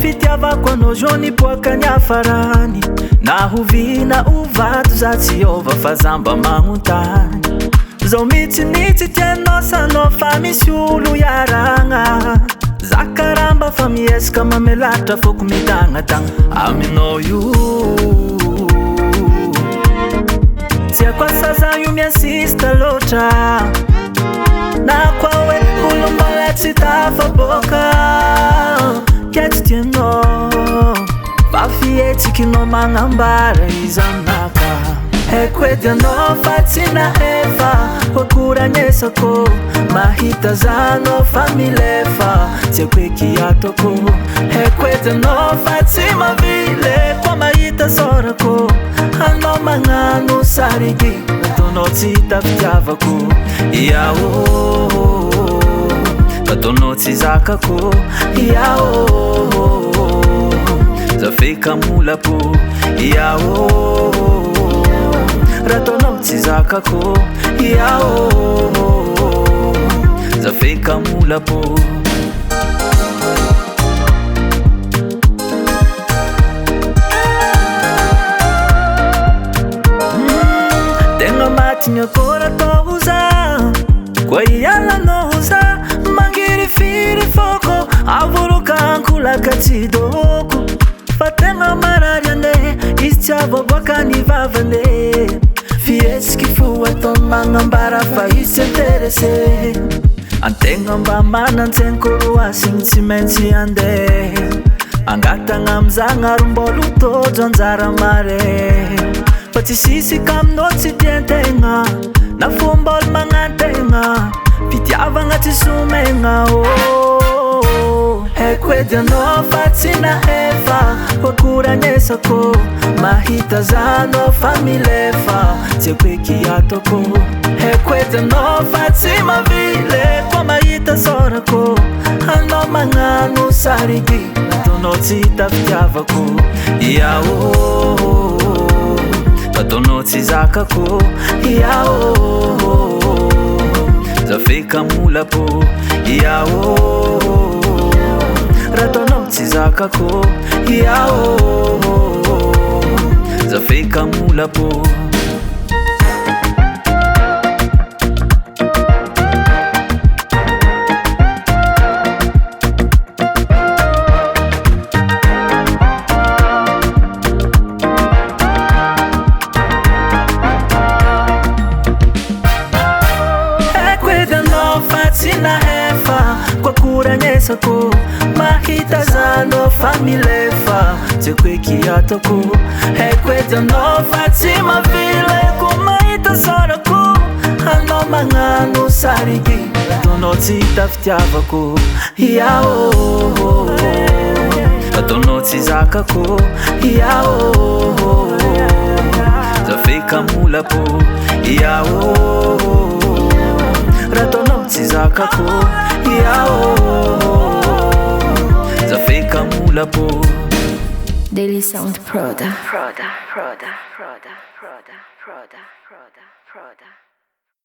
Fitiavako anao zao nipoaka ny hafarany na hovina ovato za tsy ova fa zamba magnontany zao mitsinitsy tianao sanao fa misy olo iaragna za karamba fa miezaka mamelatra foko midagnadagna aminao io tsy ako asa za io miansista loatra na koa hoe olo mbola tsy tafaboaka Kiaty tianao fa fihetsikinao magnambara izy aminaka haiko edy anao fa tsy nahefa hoakoragnesako mahita zanao fa milefa tsy haiko eky atako haiko edy anao fa tsy mavile koa mahita sorako anao magnano sarigy ataonao tsy tafitiavako iao Ataonao tsy zakako iao zafeka molapo iao raha ataonao tsy zakako iao zafeka molapo Tegna matiny akora atao za koa ialanao za Firy foko avorokankolaka tsy doko fa tegna marary ane izy tsy avoaboaka ny vavane fihetsiky fo atao magnambara fa izy tsy interese antegna mba manantsenkolo asigny tsy maintsy andeha angatagna amizagna rombolo tojo anjara mare fa tsy sisika aminao tsy tiantegna na fombolo magnantegna fitiavagna tsy somegna haiko edy anao fa tsy nahefa hoakoragnesako mahita zanao fa milefa tsy haiko eky atako haiko edy anao fa tsy mavile koa mahita sorako anao magnano sarigy ataonao tsy tafitiavako iao ataonao tsy zakako iao zafeka molapo iao raha ataonao tsy zakako iao zafeka molapo Nahefa kwa kuranyesako mahita zanao fa milefa tsy haiko eky atako haiko edy anao fa tsy mavile ko mahita sorako anao magnano sarigy ataonao tsy tafitiavako iao ataonao tsy zakako iao zafeka molapo iao raha ataonao tsy zakako iao zafeka molapo Daily Sound Proda